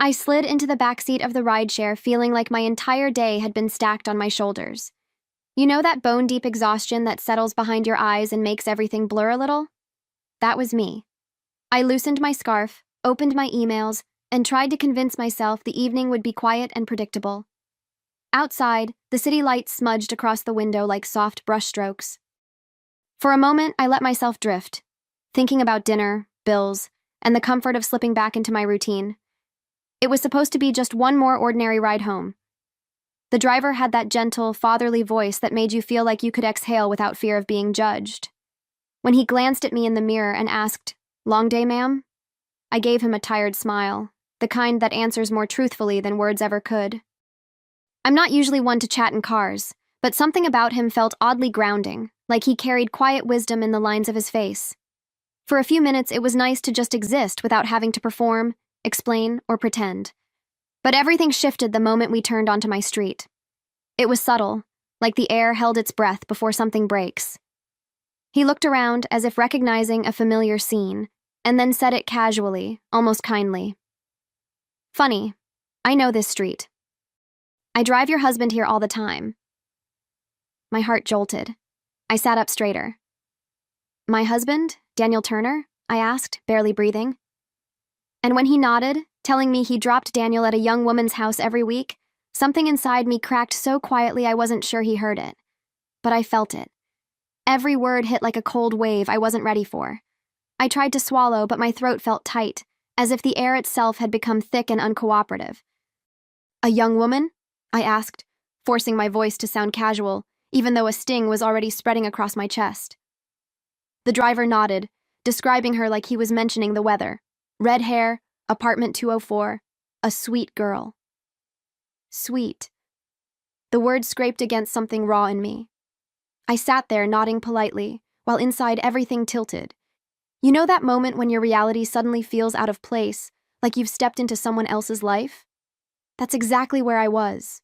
I slid into the backseat of the rideshare feeling like my entire day had been stacked on my shoulders. You know that bone-deep exhaustion that settles behind your eyes and makes everything blur a little? That was me. I loosened my scarf, opened my emails, and tried to convince myself the evening would be quiet and predictable. Outside, the city lights smudged across the window like soft brushstrokes. For a moment, I let myself drift, thinking about dinner, bills, and the comfort of slipping back into my routine. It was supposed to be just one more ordinary ride home. The driver had that gentle, fatherly voice that made you feel like you could exhale without fear of being judged. When he glanced at me in the mirror and asked, "Long day, ma'am?" I gave him a tired smile, the kind that answers more truthfully than words ever could. I'm not usually one to chat in cars, but something about him felt oddly grounding, like he carried quiet wisdom in the lines of his face. For a few minutes, it was nice to just exist without having to perform, explain, or pretend. But everything shifted the moment we turned onto my street. It was subtle, like the air held its breath before something breaks. He looked around as if recognizing a familiar scene, and then said it casually, almost kindly. "Funny, I know this street. I drive your husband here all the time." My heart jolted. I sat up straighter. "My husband, Daniel Turner?" I asked, barely breathing. And when he nodded, telling me he dropped Daniel at a young woman's house every week, something inside me cracked so quietly I wasn't sure he heard it. But I felt it. Every word hit like a cold wave I wasn't ready for. I tried to swallow, but my throat felt tight, as if the air itself had become thick and uncooperative. "A young woman?" I asked, forcing my voice to sound casual, even though a sting was already spreading across my chest. The driver nodded, describing her like he was mentioning the weather. Red hair, apartment 204, a sweet girl. Sweet. The word scraped against something raw in me. I sat there nodding politely, while inside everything tilted. You know that moment when your reality suddenly feels out of place, like you've stepped into someone else's life? That's exactly where I was.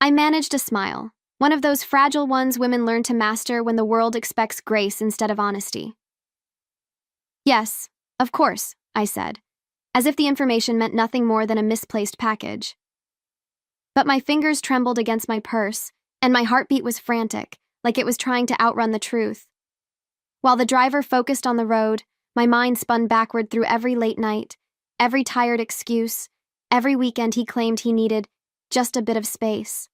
I managed a smile, one of those fragile ones women learn to master when the world expects grace instead of honesty. "Yes, of course," I said, as if the information meant nothing more than a misplaced package. But my fingers trembled against my purse, and my heartbeat was frantic, like it was trying to outrun the truth. While the driver focused on the road, my mind spun backward through every late night, every tired excuse, every weekend he claimed he needed just a bit of space.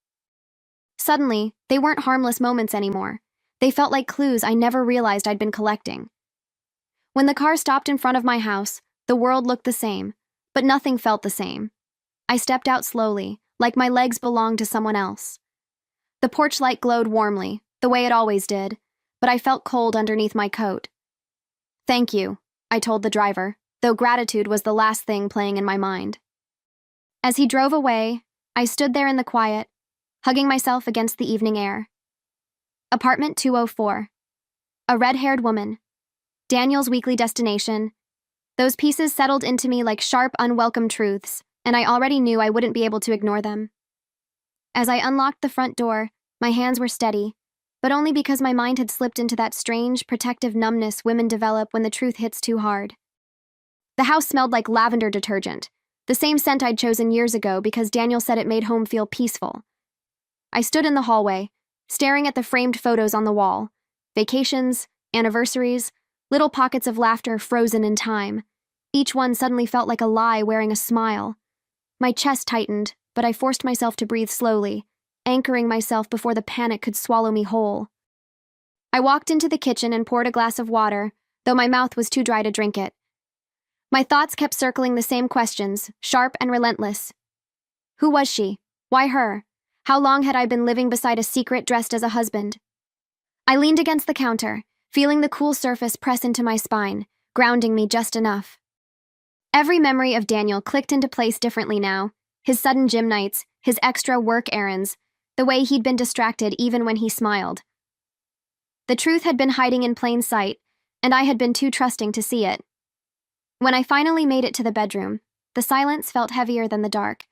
Suddenly, they weren't harmless moments anymore. They felt like clues I never realized I'd been collecting. When the car stopped in front of my house, the world looked the same, but nothing felt the same. I stepped out slowly, like my legs belonged to someone else. The porch light glowed warmly, the way it always did, but I felt cold underneath my coat. "Thank you," I told the driver, though gratitude was the last thing playing in my mind. As he drove away, I stood there in the quiet, hugging myself against the evening air. Apartment 204. A red-haired woman. Daniel's weekly destination. Those pieces settled into me like sharp, unwelcome truths, and I already knew I wouldn't be able to ignore them. As I unlocked the front door, my hands were steady, but only because my mind had slipped into that strange, protective numbness women develop when the truth hits too hard. The house smelled like lavender detergent, the same scent I'd chosen years ago because Daniel said it made home feel peaceful. I stood in the hallway, staring at the framed photos on the wall. Vacations, anniversaries, little pockets of laughter frozen in time. Each one suddenly felt like a lie wearing a smile. My chest tightened, but I forced myself to breathe slowly, anchoring myself before the panic could swallow me whole. I walked into the kitchen and poured a glass of water, though my mouth was too dry to drink it. My thoughts kept circling the same questions, sharp and relentless. Who was she? Why her? How long had I been living beside a secret dressed as a husband? I leaned against the counter, feeling the cool surface press into my spine, grounding me just enough. Every memory of Daniel clicked into place differently now. His sudden gym nights, his extra work errands, the way he'd been distracted even when he smiled. The truth had been hiding in plain sight, and I had been too trusting to see it. When I finally made it to the bedroom, the silence felt heavier than the dark.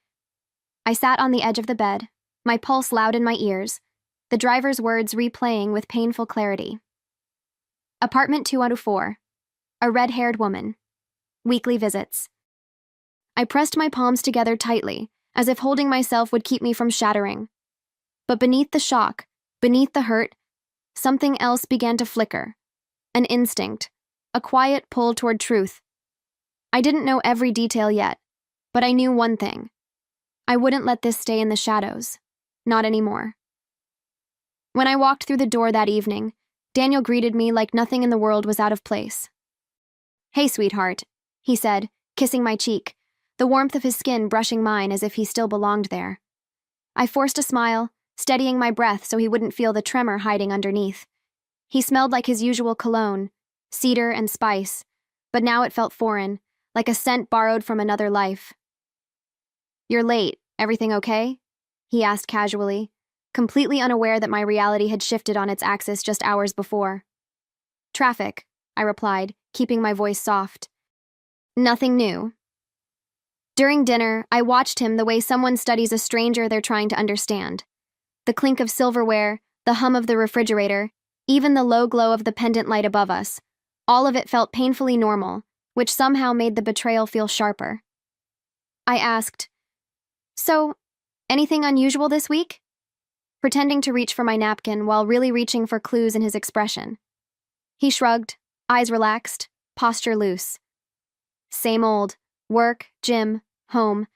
I sat on the edge of the bed, my pulse loud in my ears, the driver's words replaying with painful clarity. Apartment 204. A red-haired woman. Weekly visits. I pressed my palms together tightly, as if holding myself would keep me from shattering. But beneath the shock, beneath the hurt, something else began to flicker. An instinct, a quiet pull toward truth. I didn't know every detail yet, but I knew one thing. I wouldn't let this stay in the shadows. Not anymore. When I walked through the door that evening, Daniel greeted me like nothing in the world was out of place. "Hey, sweetheart," he said, kissing my cheek, the warmth of his skin brushing mine as if he still belonged there. I forced a smile, steadying my breath so he wouldn't feel the tremor hiding underneath. He smelled like his usual cologne, cedar and spice, but now it felt foreign, like a scent borrowed from another life. "You're late. Everything okay?" he asked casually, completely unaware that my reality had shifted on its axis just hours before. "Traffic," I replied, keeping my voice soft. "Nothing new." During dinner, I watched him the way someone studies a stranger they're trying to understand. The clink of silverware, the hum of the refrigerator, even the low glow of the pendant light above us, all of it felt painfully normal, which somehow made the betrayal feel sharper. I asked, "So, anything unusual this week?" pretending to reach for my napkin while really reaching for clues in his expression. He shrugged, eyes relaxed, posture loose. "Same old. Work, gym, home."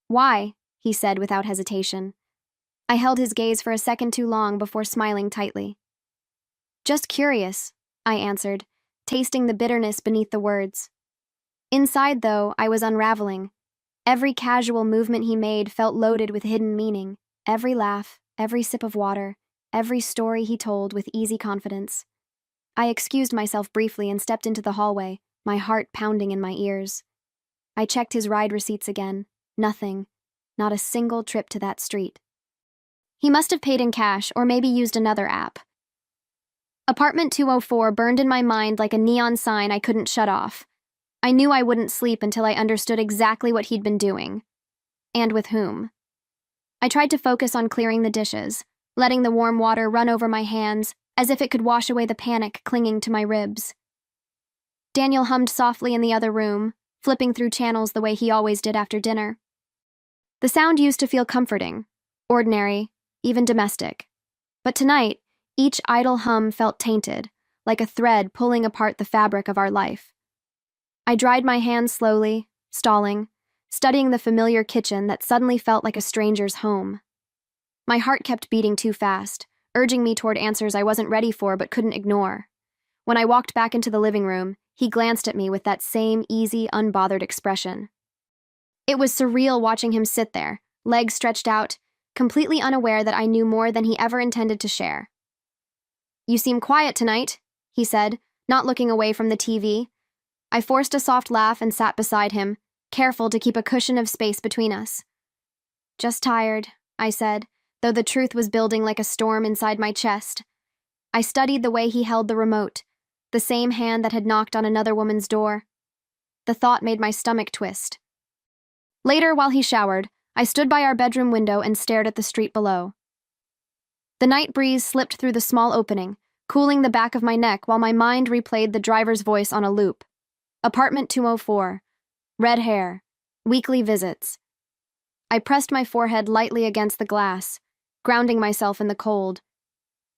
"Why?" he said without hesitation. I held his gaze for a second too long before smiling tightly. "Just curious," I answered, tasting the bitterness beneath the words. Inside, though, I was unraveling. Every casual movement he made felt loaded with hidden meaning. Every laugh, every sip of water, every story he told with easy confidence. I excused myself briefly and stepped into the hallway, my heart pounding in my ears. I checked his ride receipts again. Nothing. Not a single trip to that street. He must have paid in cash or maybe used another app. Apartment 204 burned in my mind like a neon sign I couldn't shut off. I knew I wouldn't sleep until I understood exactly what he'd been doing. And with whom. I tried to focus on clearing the dishes, letting the warm water run over my hands as if it could wash away the panic clinging to my ribs. Daniel hummed softly in the other room, flipping through channels the way he always did after dinner. The sound used to feel comforting, ordinary, even domestic. But tonight, each idle hum felt tainted, like a thread pulling apart the fabric of our life. I dried my hands slowly, stalling, studying the familiar kitchen that suddenly felt like a stranger's home. My heart kept beating too fast, urging me toward answers I wasn't ready for but couldn't ignore. When I walked back into the living room, he glanced at me with that same easy, unbothered expression. It was surreal watching him sit there, legs stretched out, completely unaware that I knew more than he ever intended to share. "You seem quiet tonight," he said, not looking away from the TV. I forced a soft laugh and sat beside him, careful to keep a cushion of space between us. "Just tired," I said, though the truth was building like a storm inside my chest. I studied the way he held the remote, the same hand that had knocked on another woman's door. The thought made my stomach twist. Later, while he showered, I stood by our bedroom window and stared at the street below. The night breeze slipped through the small opening, cooling the back of my neck while my mind replayed the driver's voice on a loop. Apartment 204. Red hair. Weekly visits. I pressed my forehead lightly against the glass, grounding myself in the cold.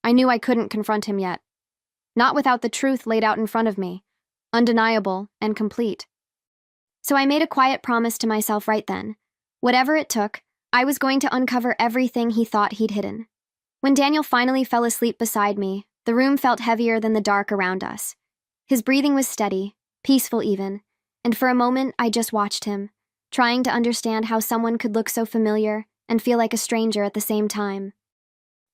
I knew I couldn't confront him yet. Not without the truth laid out in front of me, undeniable and complete. So I made a quiet promise to myself right then. Whatever it took, I was going to uncover everything he thought he'd hidden. When Daniel finally fell asleep beside me, the room felt heavier than the dark around us. His breathing was steady, peaceful even, and for a moment I just watched him, trying to understand how someone could look so familiar and feel like a stranger at the same time.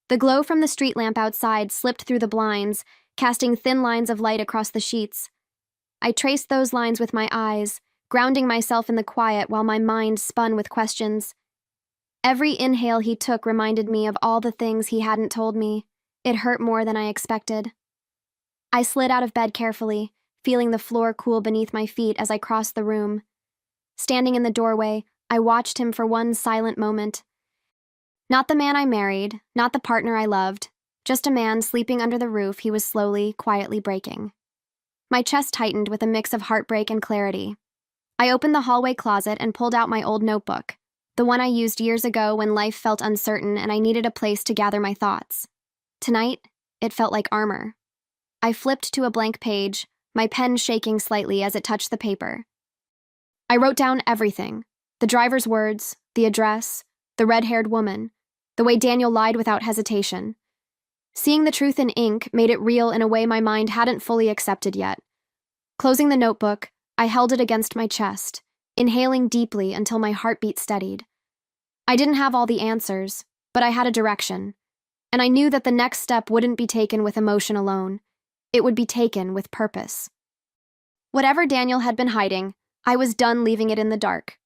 The glow from the street lamp outside slipped through the blinds, casting thin lines of light across the sheets. I traced those lines with my eyes, grounding myself in the quiet while my mind spun with questions. Every inhale he took reminded me of all the things he hadn't told me. It hurt more than I expected. I slid out of bed carefully, feeling the floor cool beneath my feet as I crossed the room. Standing in the doorway, I watched him for one silent moment. Not the man I married, not the partner I loved, just a man sleeping under the roof he was slowly, quietly breaking. My chest tightened with a mix of heartbreak and clarity. I opened the hallway closet and pulled out my old notebook, the one I used years ago when life felt uncertain and I needed a place to gather my thoughts. Tonight, it felt like armor. I flipped to a blank page, my pen shaking slightly as it touched the paper. I wrote down everything: the driver's words, the address, the red-haired woman, the way Daniel lied without hesitation. Seeing the truth in ink made it real in a way my mind hadn't fully accepted yet. Closing the notebook, I held it against my chest, inhaling deeply until my heartbeat steadied. I didn't have all the answers, but I had a direction, and I knew that the next step wouldn't be taken with emotion alone. It would be taken with purpose. Whatever Daniel had been hiding, I was done leaving it in the dark.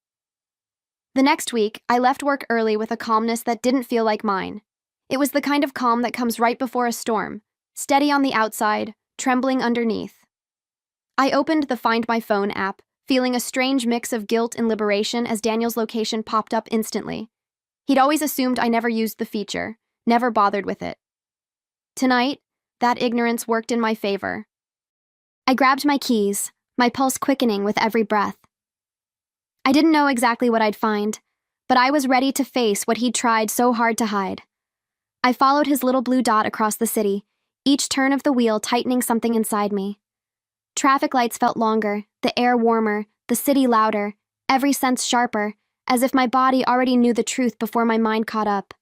The next week, I left work early with a calmness that didn't feel like mine. It was the kind of calm that comes right before a storm, steady on the outside, trembling underneath. I opened the Find My Phone app, feeling a strange mix of guilt and liberation as Daniel's location popped up instantly. He'd always assumed I never used the feature, never bothered with it. Tonight, that ignorance worked in my favor. I grabbed my keys, my pulse quickening with every breath. I didn't know exactly what I'd find, but I was ready to face what he'd tried so hard to hide. I followed his little blue dot across the city, each turn of the wheel tightening something inside me. Traffic lights felt longer, the air warmer, the city louder, every sense sharper, as if my body already knew the truth before my mind caught up.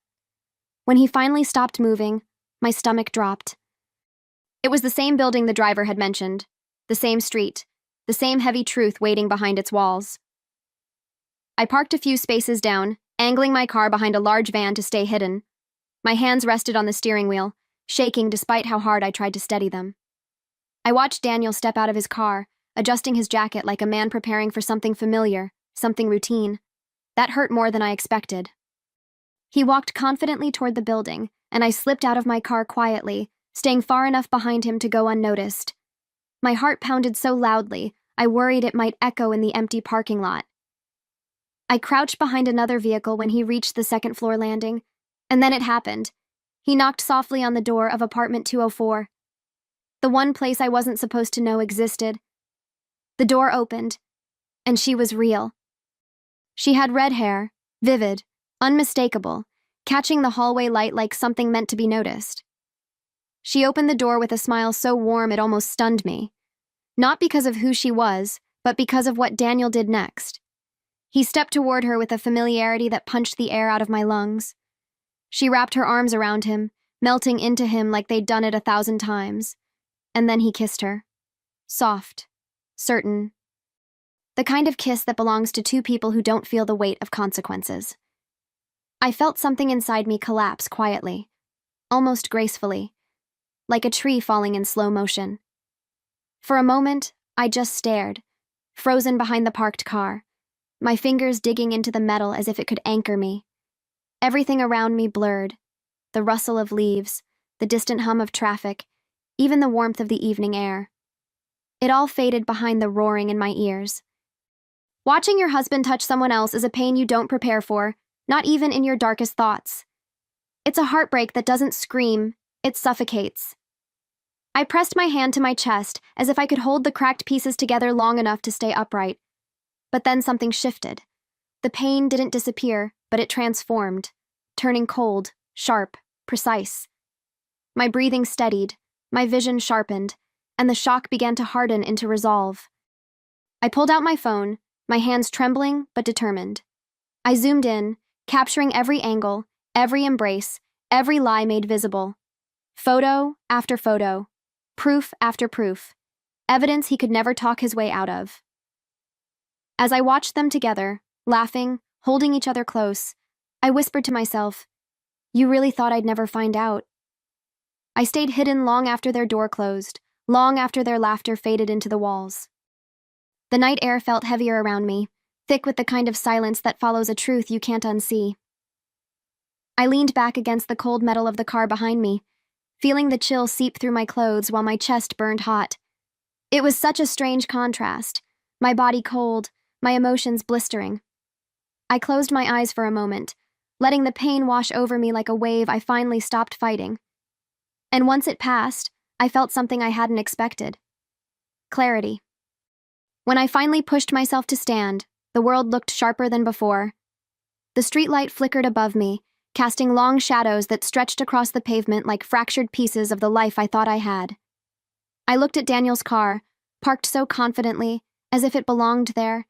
When he finally stopped moving, my stomach dropped. It was the same building the driver had mentioned, the same street, the same heavy truth waiting behind its walls. I parked a few spaces down, angling my car behind a large van to stay hidden. My hands rested on the steering wheel, shaking despite how hard I tried to steady them. I watched Daniel step out of his car, adjusting his jacket like a man preparing for something familiar, something routine. That hurt more than I expected. He walked confidently toward the building, and I slipped out of my car quietly, staying far enough behind him to go unnoticed. My heart pounded so loudly, I worried it might echo in the empty parking lot. I crouched behind another vehicle when he reached the second-floor landing, and then it happened. He knocked softly on the door of apartment 204. The one place I wasn't supposed to know existed. The door opened, and she was real. She had red hair, vivid, unmistakable, catching the hallway light like something meant to be noticed. She opened the door with a smile so warm it almost stunned me. Not because of who she was, but because of what Daniel did next. He stepped toward her with a familiarity that punched the air out of my lungs. She wrapped her arms around him, melting into him like they'd done it 1,000 times. And then he kissed her. Soft, certain. The kind of kiss that belongs to two people who don't feel the weight of consequences. I felt something inside me collapse quietly, almost gracefully, like a tree falling in slow motion. For a moment, I just stared, frozen behind the parked car, my fingers digging into the metal as if it could anchor me. Everything around me blurred, the rustle of leaves, the distant hum of traffic, even the warmth of the evening air. It all faded behind the roaring in my ears. Watching your husband touch someone else is a pain you don't prepare for, not even in your darkest thoughts. It's a heartbreak that doesn't scream, it suffocates. I pressed my hand to my chest as if I could hold the cracked pieces together long enough to stay upright. But then something shifted. The pain didn't disappear, but it transformed, turning cold, sharp, precise. My breathing steadied, my vision sharpened, and the shock began to harden into resolve. I pulled out my phone, my hands trembling but determined. I zoomed in, capturing every angle, every embrace, every lie made visible. Photo after photo, proof after proof, evidence he could never talk his way out of. As I watched them together, laughing, holding each other close, I whispered to myself, "You really thought I'd never find out." I stayed hidden long after their door closed, long after their laughter faded into the walls. The night air felt heavier around me, thick with the kind of silence that follows a truth you can't unsee. I leaned back against the cold metal of the car behind me, feeling the chill seep through my clothes while my chest burned hot. It was such a strange contrast, my body cold, my emotions blistering. I closed my eyes for a moment, letting the pain wash over me like a wave. I finally stopped fighting. And once it passed, I felt something I hadn't expected. Clarity. When I finally pushed myself to stand, the world looked sharper than before. The streetlight flickered above me, casting long shadows that stretched across the pavement like fractured pieces of the life I thought I had. I looked at Daniel's car, parked so confidently, as if it belonged there,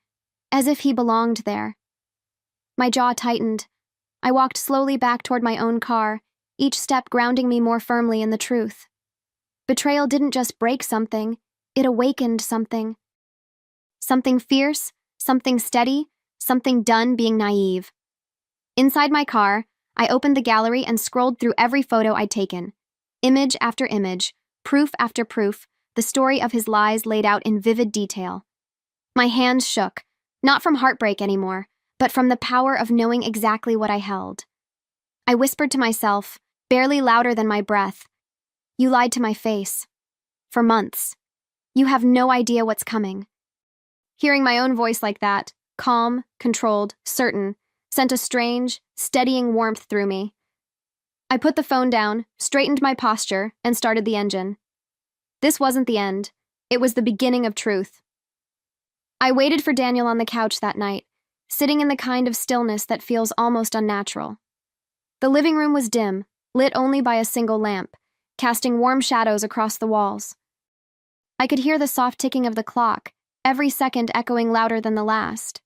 as if he belonged there. My jaw tightened. I walked slowly back toward my own car, each step grounding me more firmly in the truth. Betrayal didn't just break something, it awakened something. Something fierce, something steady, something done being naive. Inside my car, I opened the gallery and scrolled through every photo I'd taken. Image after image, proof after proof, the story of his lies laid out in vivid detail. My hands shook, not from heartbreak anymore, but from the power of knowing exactly what I held. I whispered to myself, barely louder than my breath, "You lied to my face. For months. You have no idea what's coming." Hearing my own voice like that, calm, controlled, certain, sent a strange, steadying warmth through me. I put the phone down, straightened my posture, and started the engine. This wasn't the end. It was the beginning of truth. I waited for Daniel on the couch that night, sitting in the kind of stillness that feels almost unnatural. The living room was dim, lit only by a single lamp, casting warm shadows across the walls. I could hear the soft ticking of the clock, every second echoing louder than the last.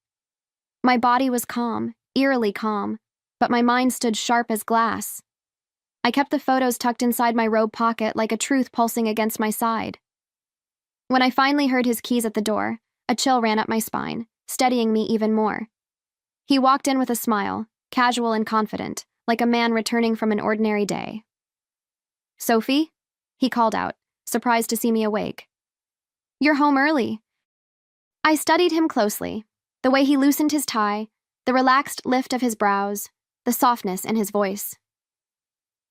My body was calm, eerily calm, but my mind stood sharp as glass. I kept the photos tucked inside my robe pocket like a truth pulsing against my side. When I finally heard his keys at the door, a chill ran up my spine, steadying me even more. He walked in with a smile, casual and confident, like a man returning from an ordinary day. "Sophie?" he called out, surprised to see me awake. "You're home early." I studied him closely, the way he loosened his tie, the relaxed lift of his brows, the softness in his voice.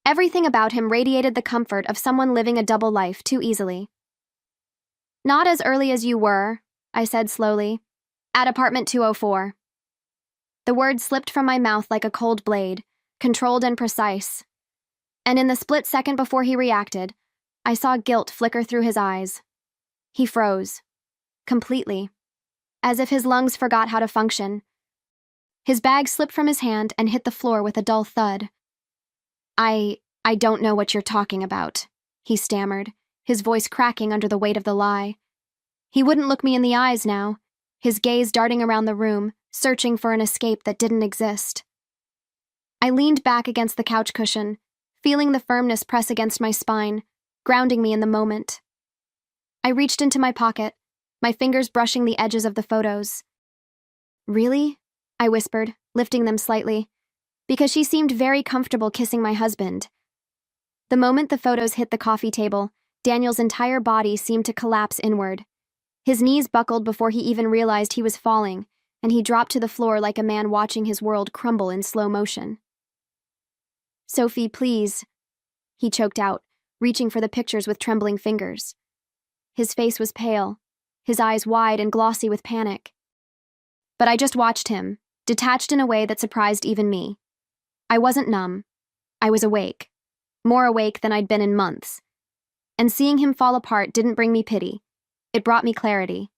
Everything about him radiated the comfort of someone living a double life too easily. "Not as early as you were," I said slowly. "At apartment 204. The word slipped from my mouth like a cold blade, controlled and precise. And in the split second before he reacted, I saw guilt flicker through his eyes. He froze. Completely. As if his lungs forgot how to function. His bag slipped from his hand and hit the floor with a dull thud. I don't know what you're talking about," he stammered, his voice cracking under the weight of the lie. He wouldn't look me in the eyes now, his gaze darting around the room, searching for an escape that didn't exist. I leaned back against the couch cushion, feeling the firmness press against my spine, grounding me in the moment. I reached into my pocket, my fingers brushing the edges of the photos. "Really?" I whispered, lifting them slightly, because she seemed very comfortable kissing my husband. The moment the photos hit the coffee table, Daniel's entire body seemed to collapse inward. His knees buckled before he even realized he was falling, and he dropped to the floor like a man watching his world crumble in slow motion. "Sophie, please," he choked out, reaching for the pictures with trembling fingers. His face was pale, his eyes wide and glossy with panic. But I just watched him, detached in a way that surprised even me. I wasn't numb. I was awake. More awake than I'd been in months. And seeing him fall apart didn't bring me pity. It brought me clarity.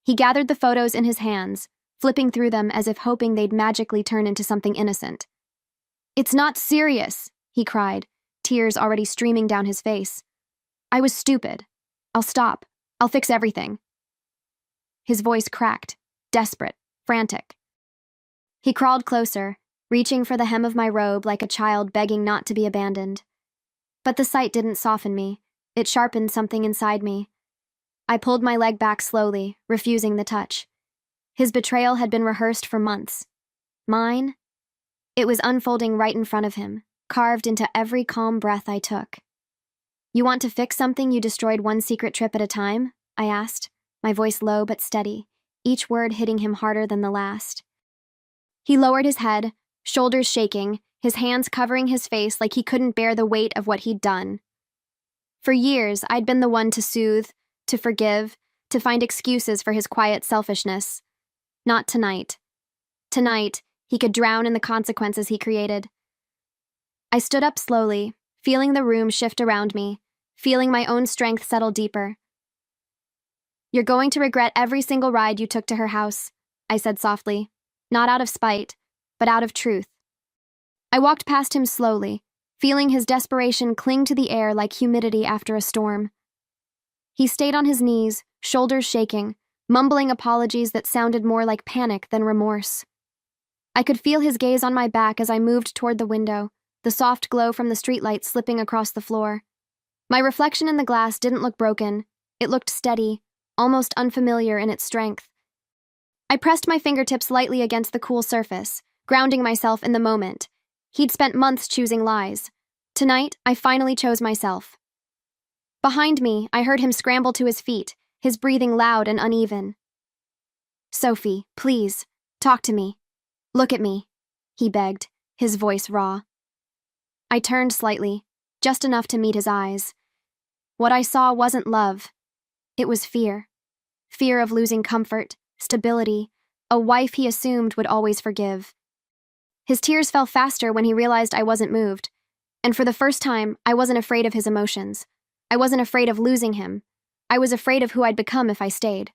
He gathered the photos in his hands, flipping through them as if hoping they'd magically turn into something innocent. "It's not serious," he cried, tears already streaming down his face. "I was stupid. I'll stop. I'll fix everything." His voice cracked, desperate, frantic. He crawled closer, reaching for the hem of my robe like a child begging not to be abandoned. But the sight didn't soften me. It sharpened something inside me. I pulled my leg back slowly, refusing the touch. His betrayal had been rehearsed for months. Mine? It was unfolding right in front of him, carved into every calm breath I took. "You want to fix something you destroyed one secret trip at a time?" I asked, my voice low but steady, each word hitting him harder than the last. He lowered his head, shoulders shaking, his hands covering his face like he couldn't bear the weight of what he'd done. For years, I'd been the one to soothe, to forgive, to find excuses for his quiet selfishness. Not tonight. Tonight, he could drown in the consequences he created. I stood up slowly, feeling the room shift around me, feeling my own strength settle deeper. You're going to regret every single ride you took to her house, I said softly, not out of spite, but out of truth. I walked past him slowly, feeling his desperation cling to the air like humidity after a storm. He stayed on his knees, shoulders shaking, mumbling apologies that sounded more like panic than remorse. I could feel his gaze on my back as I moved toward the window, the soft glow from the streetlight slipping across the floor. My reflection in the glass didn't look broken. It looked steady, almost unfamiliar in its strength. I pressed my fingertips lightly against the cool surface, grounding myself in the moment. He'd spent months choosing lies. Tonight, I finally chose myself. Behind me, I heard him scramble to his feet, his breathing loud and uneven. Sophie, please, talk to me. Look at me, he begged, his voice raw. I turned slightly, just enough to meet his eyes. What I saw wasn't love. It was fear. Fear of losing comfort, stability, a wife he assumed would always forgive. His tears fell faster when he realized I wasn't moved, and for the first time, I wasn't afraid of his emotions. I wasn't afraid of losing him. I was afraid of who I'd become if I stayed.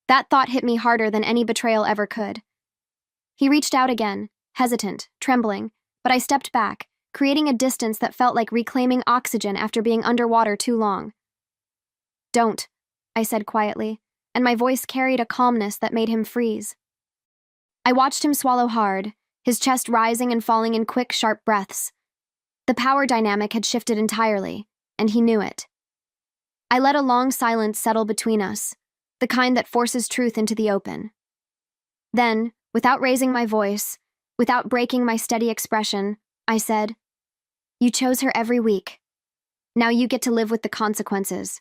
That thought hit me harder than any betrayal ever could. He reached out again, hesitant, trembling, but I stepped back, creating a distance that felt like reclaiming oxygen after being underwater too long. Don't, I said quietly, and my voice carried a calmness that made him freeze. I watched him swallow hard, his chest rising and falling in quick, sharp breaths. The power dynamic had shifted entirely, and he knew it. I let a long silence settle between us, the kind that forces truth into the open. Then, without raising my voice, without breaking my steady expression, I said, "You chose her every week. Now you get to live with the consequences."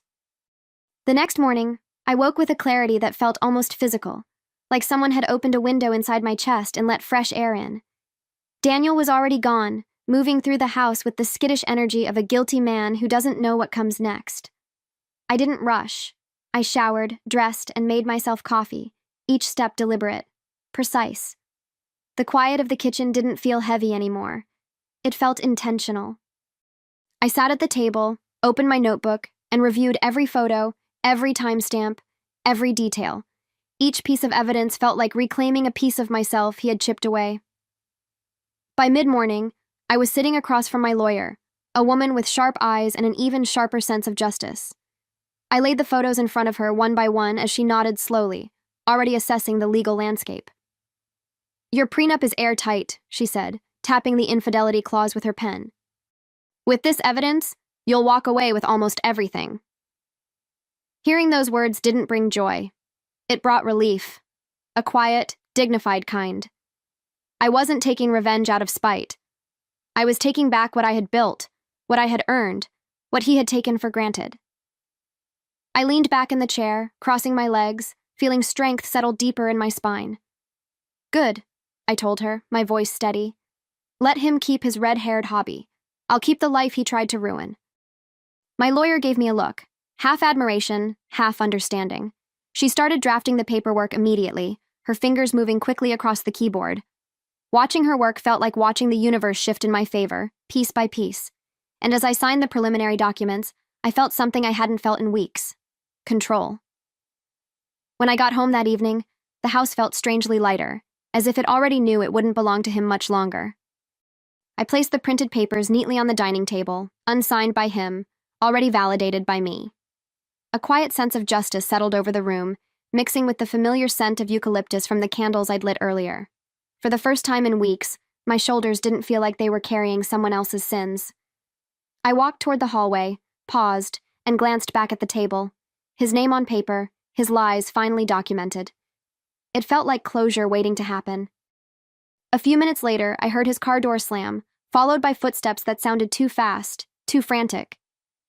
The next morning, I woke with a clarity that felt almost physical, like someone had opened a window inside my chest and let fresh air in. Daniel was already gone, moving through the house with the skittish energy of a guilty man who doesn't know what comes next. I didn't rush. I showered, dressed, and made myself coffee, each step deliberate, precise. The quiet of the kitchen didn't feel heavy anymore. It felt intentional. I sat at the table, opened my notebook, and reviewed every photo, every timestamp, every detail. Each piece of evidence felt like reclaiming a piece of myself he had chipped away. By mid-morning, I was sitting across from my lawyer, a woman with sharp eyes and an even sharper sense of justice. I laid the photos in front of her one by one as she nodded slowly, already assessing the legal landscape. "Your prenup is airtight," she said, tapping the infidelity clause with her pen. "With this evidence, you'll walk away with almost everything." Hearing those words didn't bring joy. It brought relief, a quiet, dignified kind. I wasn't taking revenge out of spite. I was taking back what I had built, what I had earned, what he had taken for granted. I leaned back in the chair, crossing my legs, feeling strength settle deeper in my spine. "Good," I told her, my voice steady. "Let him keep his red-haired hobby. I'll keep the life he tried to ruin." My lawyer gave me a look, half admiration, half understanding. She started drafting the paperwork immediately, her fingers moving quickly across the keyboard. Watching her work felt like watching the universe shift in my favor, piece by piece. And as I signed the preliminary documents, I felt something I hadn't felt in weeks: control. When I got home that evening, the house felt strangely lighter, as if it already knew it wouldn't belong to him much longer. I placed the printed papers neatly on the dining table, unsigned by him, already validated by me. A quiet sense of justice settled over the room, mixing with the familiar scent of eucalyptus from the candles I'd lit earlier. For the first time in weeks, my shoulders didn't feel like they were carrying someone else's sins. I walked toward the hallway, paused, and glanced back at the table. His name on paper, his lies finally documented. It felt like closure waiting to happen. A few minutes later, I heard his car door slam, followed by footsteps that sounded too fast, too frantic.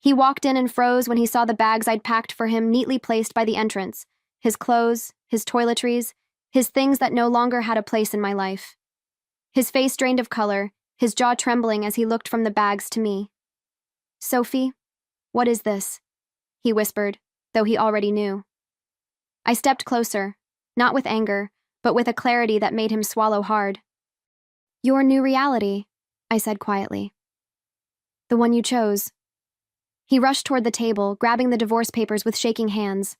He walked in and froze when he saw the bags I'd packed for him neatly placed by the entrance, his clothes, his toiletries, his things that no longer had a place in my life. His face drained of color, his jaw trembling as he looked from the bags to me. "Sophie, what is this?" he whispered, though he already knew. I stepped closer, not with anger, but with a clarity that made him swallow hard. "Your new reality," I said quietly. "The one you chose." He rushed toward the table, grabbing the divorce papers with shaking hands.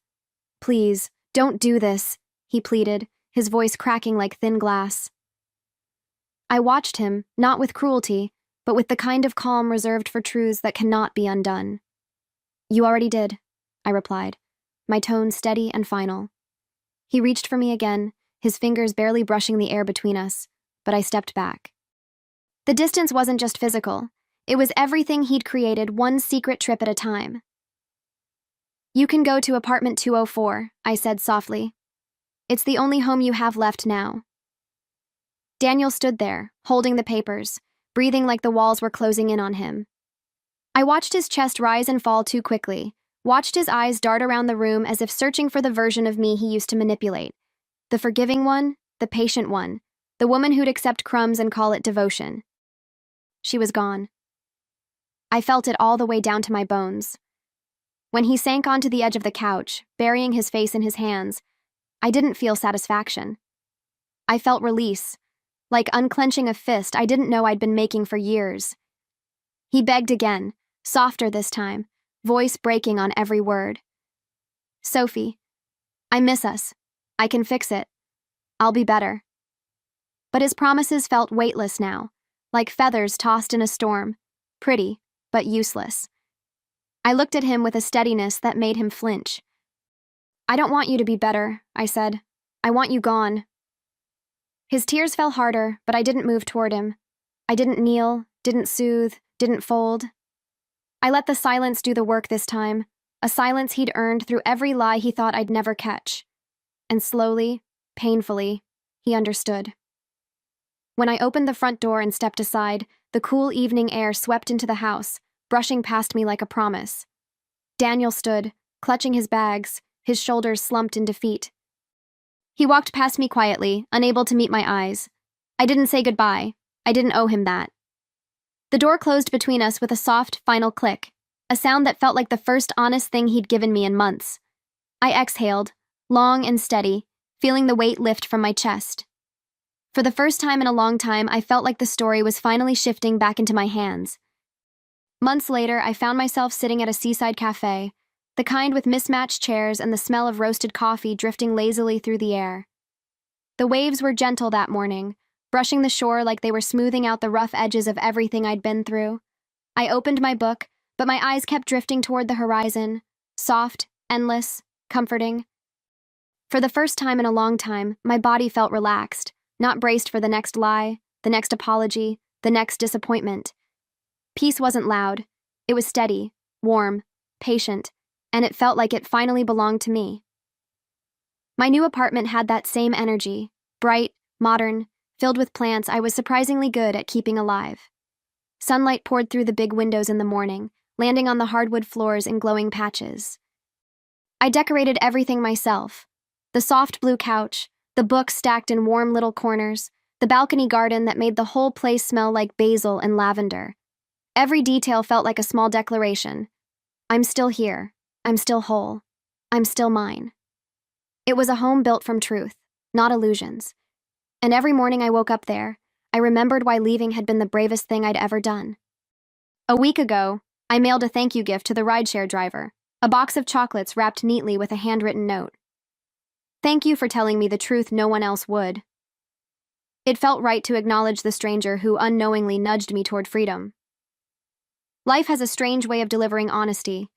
Please, don't do this, he pleaded, his voice cracking like thin glass. I watched him, not with cruelty, but with the kind of calm reserved for truths that cannot be undone. You already did, I replied, my tone steady and final. He reached for me again, his fingers barely brushing the air between us, but I stepped back. The distance wasn't just physical. It was everything he'd created, one secret trip at a time. You can go to apartment 204, I said softly. It's the only home you have left now. Daniel stood there, holding the papers, breathing like the walls were closing in on him. I watched his chest rise and fall too quickly, watched his eyes dart around the room as if searching for the version of me he used to manipulate. The forgiving one, the patient one, the woman who'd accept crumbs and call it devotion. She was gone. I felt it all the way down to my bones. When he sank onto the edge of the couch, burying his face in his hands, I didn't feel satisfaction. I felt release, like unclenching a fist I didn't know I'd been making for years. He begged again, softer this time, voice breaking on every word. Sophie, I miss us. I can fix it. I'll be better. But his promises felt weightless now, like feathers tossed in a storm, pretty, but useless. I looked at him with a steadiness that made him flinch. I don't want you to be better, I said. I want you gone. His tears fell harder, but I didn't move toward him. I didn't kneel, didn't soothe, didn't fold. I let the silence do the work this time, a silence he'd earned through every lie he thought I'd never catch. And slowly, painfully, he understood. When I opened the front door and stepped aside, the cool evening air swept into the house, brushing past me like a promise. Daniel stood, clutching his bags, his shoulders slumped in defeat. He walked past me quietly, unable to meet my eyes. I didn't say goodbye. I didn't owe him that. The door closed between us with a soft, final click, a sound that felt like the first honest thing he'd given me in months. I exhaled, long and steady, feeling the weight lift from my chest. For the first time in a long time, I felt like the story was finally shifting back into my hands. Months later, I found myself sitting at a seaside cafe, the kind with mismatched chairs and the smell of roasted coffee drifting lazily through the air. The waves were gentle that morning, brushing the shore like they were smoothing out the rough edges of everything I'd been through. I opened my book, but my eyes kept drifting toward the horizon, soft, endless, comforting. For the first time in a long time, my body felt relaxed, not braced for the next lie, the next apology, the next disappointment. Peace wasn't loud. It was steady, warm, patient, and it felt like it finally belonged to me. My new apartment had that same energy, bright, modern, filled with plants I was surprisingly good at keeping alive. Sunlight poured through the big windows in the morning, landing on the hardwood floors in glowing patches. I decorated everything myself. The soft blue couch, the books stacked in warm little corners, the balcony garden that made the whole place smell like basil and lavender. Every detail felt like a small declaration. I'm still here. I'm still whole. I'm still mine. It was a home built from truth, not illusions. And every morning I woke up there, I remembered why leaving had been the bravest thing I'd ever done. A week ago, I mailed a thank you gift to the rideshare driver, a box of chocolates wrapped neatly with a handwritten note. Thank you for telling me the truth no one else would. It felt right to acknowledge the stranger who unknowingly nudged me toward freedom. Life has a strange way of delivering honesty,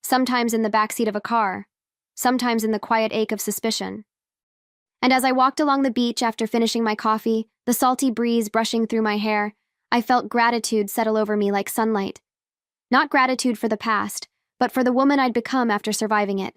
sometimes in the backseat of a car, sometimes in the quiet ache of suspicion. And as I walked along the beach after finishing my coffee, the salty breeze brushing through my hair, I felt gratitude settle over me like sunlight. Not gratitude for the past, but for the woman I'd become after surviving it.